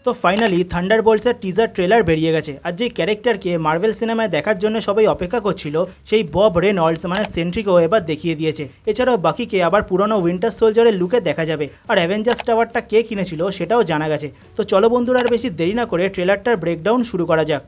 তো finally থান্ডারবোল্টসের teaser trailer বেরিয়ে গেছে। আর যে ক্যারেক্টারকে মার্ভেল সিনেমায় দেখার জন্য সবাই অপেক্ষা করছিল সেই বব রেনল্ডস মানে সেন্ট্রিকেও এবার দেখিয়ে দিয়েছে। এছাড়াও বাকিকে আবার পুরনো উইন্টার সোলজারের লুকে দেখা যাবে। আর অ্যাভেঞ্জার্স টাওয়ারটা কে কিনেছিল সেটাও জানা গেছে। তো চলো বন্ধুরা আর বেশি দেরি না করে ট্রেলারটার ব্রেকডাউন শুরু করা যাক।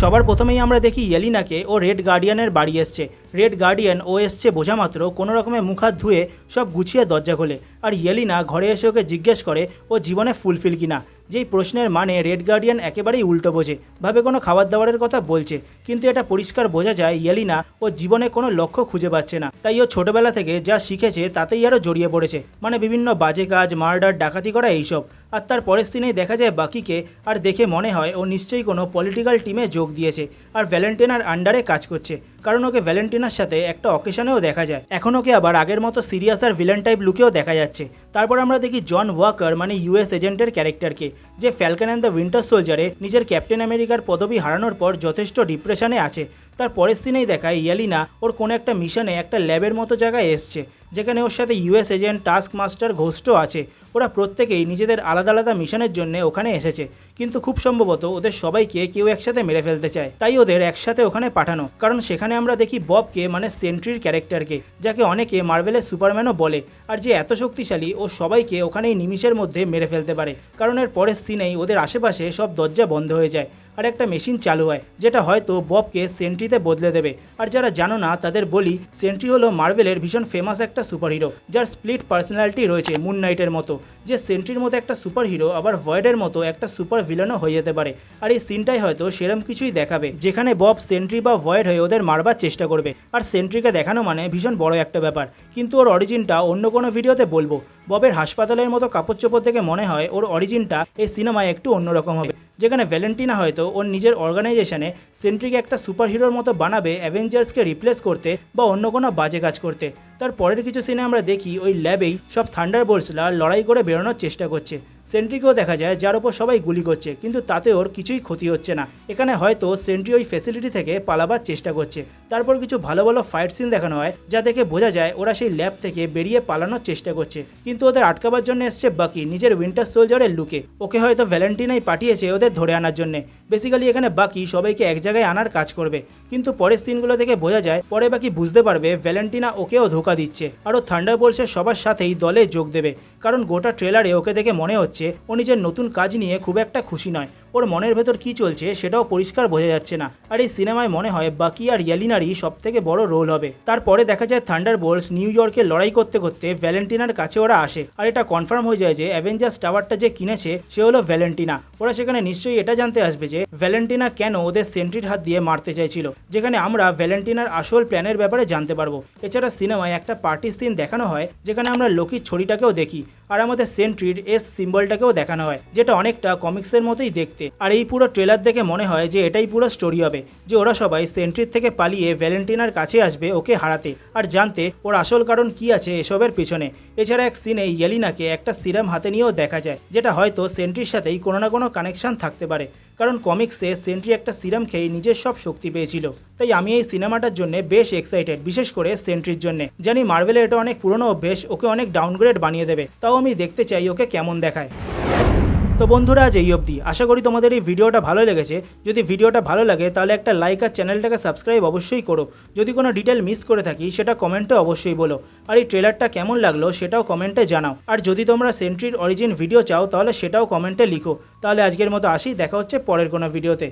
সবার প্রথমেই আমরা দেখি ইয়েলিনাকে ও রেড গার্ডিয়ানের বাড়ি এসছে। রেড গার্ডিয়ান ও এসছে বোঝা মাত্র কোনো রকমে মুখ হাত ধুয়ে সব গুছিয়ে দরজা খোলে। আর ইয়েলিনা ঘরে এসে ওকে জিজ্ঞেস করে ও জীবনে ফুলফিল কিনা। যেই প্রশ্নের মানে রেড গার্ডিয়ান একেবারেই উল্টো বোঝে, ভাবে কোনো খাবার দাবারের কথা বলছে, কিন্তু এটা পরিষ্কার বোঝা যায় ইয়েলিনা ও জীবনে কোনো লক্ষ্য খুঁজে পাচ্ছে না। তাই ও ছোটবেলা থেকে যা শিখেছে তাতেই আরও জড়িয়ে পড়েছে, মানে বিভিন্ন বাজে কাজ, মার্ডার, ডাকাতি করা এইসব। আর তার পরের দিনেই দেখা যায় বাকিকে, আর দেখে মনে হয় ও নিশ্চয়ই কোনো পলিটিক্যাল টিমে যোগ দিয়েছে আর ভ্যালেন্টিনার আন্ডারে কাজ করছে, কারণ ওকে ভ্যালেন্টিনার সাথে একটা অকেশনেও দেখা যায়। এখন ওকে আবার আগের মতো সিরিয়াস আর ভিলেন টাইপ লুকেও দেখা যাচ্ছে। তারপর আমরা দেখি জন ওয়াকার মানে ইউএস এজেন্টের ক্যারেক্টারকে, যে ফ্যালকন অ্যান্ড দ্য উইন্টার সোলজারে নিজের ক্যাপ্টেন আমেরিকার পদবি হারানোর পর যথেষ্ট ডিপ্রেশনে আছে। তার পরের দিনেই দেখায় ইয়েলিনা ওর কোনো একটা মিশনে একটা ল্যাবের মতো জায়গায় এসছে, যেখানে ওর সাথে ইউএস এজেন্ট, টাস্ক মাস্টার, ঘোস্টও আছে। ওরা প্রত্যেকেই নিজেদের আলাদা আলাদা মিশনের জন্য ওখানে এসেছে, কিন্তু খুব সম্ভবত ওদের সবাইকে কেউ একসাথে মেরে ফেলতে চায়, তাই ওদের একসাথে ওখানে পাঠানো। কারণ সেখানে আমরা দেখি ববকে মানে সেন্ট্রির ক্যারেক্টারকে, যাকে অনেকে মার্ভেলের সুপারম্যানও বলে, আর যে এত শক্তিশালী ও সবাইকে ওখানেই নিমিষের মধ্যে মেরে ফেলতে পারে। কারণ এর পরের সিনেই ওদের আশেপাশে সব দরজা বন্ধ হয়ে যায় আর একটা মেশিন চালু হয়, যেটা হয়তো ববকে সেন্ট্রিতে বদলে দেবে। আর যারা জানো না তাদের বলি, সেন্ট্রি হলো মার্ভেলের ভীষণ ফেমাস একটা সুপারহিরো, যার স্প্লিট পার্সোনালিটি রয়েছে মুন নাইটের মতো। যে সেন্ট্রির মতো একটা সুপারহিরো আবার ভয়েডের মতো একটা সুপার ভিলেনও হয়ে যেতে পারে। আর এই সিনটাই হয়তো সেরম কিছুই দেখাবে, যেখানে বব সেন্ট্রি বা ভয়েড হয়ে ওদের মারবার চেষ্টা করবে। আর সেন্ট্রিকে দেখানো মানে ভীষণ বড় একটা ব্যাপার, কিন্তু ওর অরিজিনটা অন্য কোনো ভিডিওতে বলবো। ববের হাসপাতালের মতো কাপড় চোপড় দেখে মনে হয় ওর অরিজিনটা এই সিনেমায় একটু অন্যরকম হবে, যেখানে ভ্যালেন্টিনা হয়তো ওর নিজের অর্গানাইজেশনে সেন্ট্রিকে একটা সুপারহিরোর মতো বানাবে অ্যাভেঞ্জার্সকে রিপ্লেস করতে বা অন্য কোনো বাজে কাজ করতে। তার পরের কিছু সিনে আমরা দেখি ওই ল্যাবেই সব থান্ডারবোল্টসরা লড়াই করে বেরোনোর চেষ্টা করছে। সেন্ট্রিকেও দেখা যায় যার ওপর সবাই গুলি করছে, কিন্তু তাতে ওর কিছুই ক্ষতি হচ্ছে না। এখানে হয়তো সেন্ট্রি ওই ফ্যাসিলিটি থেকে পালাবার চেষ্টা করছে। তারপর কিছু ভালো ভালো ফাইট সিন দেখানো হয়, যা দেখে বোঝা যায় ওরা সেই ল্যাব থেকে বেরিয়ে পালানোর চেষ্টা করছে, কিন্তু ওদের আটকাবার জন্য এসছে বাকি নিজের উইন্টার সোলজারের লুকে। ওকে হয়তো ভ্যালেন্টিনাই পাঠিয়েছে ওদের ধরে আনার জন্য। বেসিক্যালি এখানে বাকি সবাইকে এক জায়গায় আনার কাজ করবে, কিন্তু পরের সিনগুলো দেখে বোঝা যায় পরে বাকি বুঝতে পারবে ভ্যালেন্টিনা ওকেও ধোকা দিচ্ছে আর ও থান্ডারবোল্টসের সবার সাথেই দলে যোগ দেবে। কারণ গোটা ট্রেলারে ওকে দেখে মনে হচ্ছে ও নিজের নতুন কাজ নিয়ে খুব একটা খুশি নয়। ওর মনের ভেতর কি চলছে সেটাও পরিষ্কার বোঝা যাচ্ছে না। আর এই সিনেমায় মনে হয় বাকি আর ইয়েলিনারই সব থেকে বড় রোল হবে। তারপরে দেখা যায় থান্ডারবোল্টস নিউ ইয়র্কে লড়াই করতে করতে ভ্যালেন্টিনার কাছে ওরা আসে, আর এটা কনফার্ম হয়ে যায় যে অ্যাভেঞ্জার্স টাওয়ারটা যে কিনেছে সে হলো ভ্যালেন্টিনা। ওরা সেখানে নিশ্চয়ই এটা জানতে আসবে যে ভ্যালেন্টিনা কেন ওদের সেন্ট্রির হাত দিয়ে মারতে চাইছিল, যেখানে আমরা ভ্যালেন্টিনার আসল প্ল্যানের ব্যাপারে জানতে পারবো। এছাড়া সিনেমায় একটা পার্টি সিন দেখানো হয়, যেখানে আমরা লোকির ছড়িটাকেও দেখি, আর আমাদের সেন্ট্রির এস সিম্বলটাকেও দেখানো হয়, যেটা অনেকটা কমিক্সের মতোই দেখতে। আর এই পুরো ট্রেলার দেখে মনে হয় যে এটাই পুরো স্টোরি হবে, যে ওরা সবাই সেন্ট্রির থেকে পালিয়ে ভ্যালেন্টিনার কাছে আসবে ওকে হারাতে আর জানতে ওর আসল কারণ কি আছে এসবের পেছনে। এছাড়া এক সিনে ইয়েলিনাকে একটা সিরাম হাতে নিয়েও দেখা যায়, যেটা হয়তো সেন্ট্রির সাথেই কোনো না কোনো কানেকশন থাকতে পারে, কারণ কমিক্সে সেন্ট্রি একটা সিরাম খেয়ে নিজের সব শক্তি পেয়েছিল। তাই আমি এই সিনেমাটার জন্য বেশ এক্সাইটেড, বিশেষ করে সেন্ট্রির জন্য। জানি মার্ভেলের এটা অনেক পুরনো অভ্যেস ওকে অনেক ডাউনগ্রেড বানিয়ে দেবে, তাও আমি দেখতে চাই ওকে কেমন দেখায়। তো বন্ধুরা আজ এই অবধি, আশা করি তোমাদের এই ভিডিওটা ভালো লেগেছে। যদি ভিডিওটা ভালো লাগে তাহলে একটা লাইক আর চ্যানেলটাকে সাবস্ক্রাইব অবশ্যই করো। যদি কোনো ডিটেল মিস করে থাকি সেটা কমেন্টে অবশ্যই বলো। আর এই ট্রেলারটা কেমন লাগলো সেটাও কমেন্টে জানাও। আর যদি তোমরা সেন্ট্রির অরিজিন ভিডিও চাও তাহলে সেটাও কমেন্টে লিখো। তাহলে আজকের মতো আসি, দেখা হচ্ছে পরের কোনো ভিডিওতে।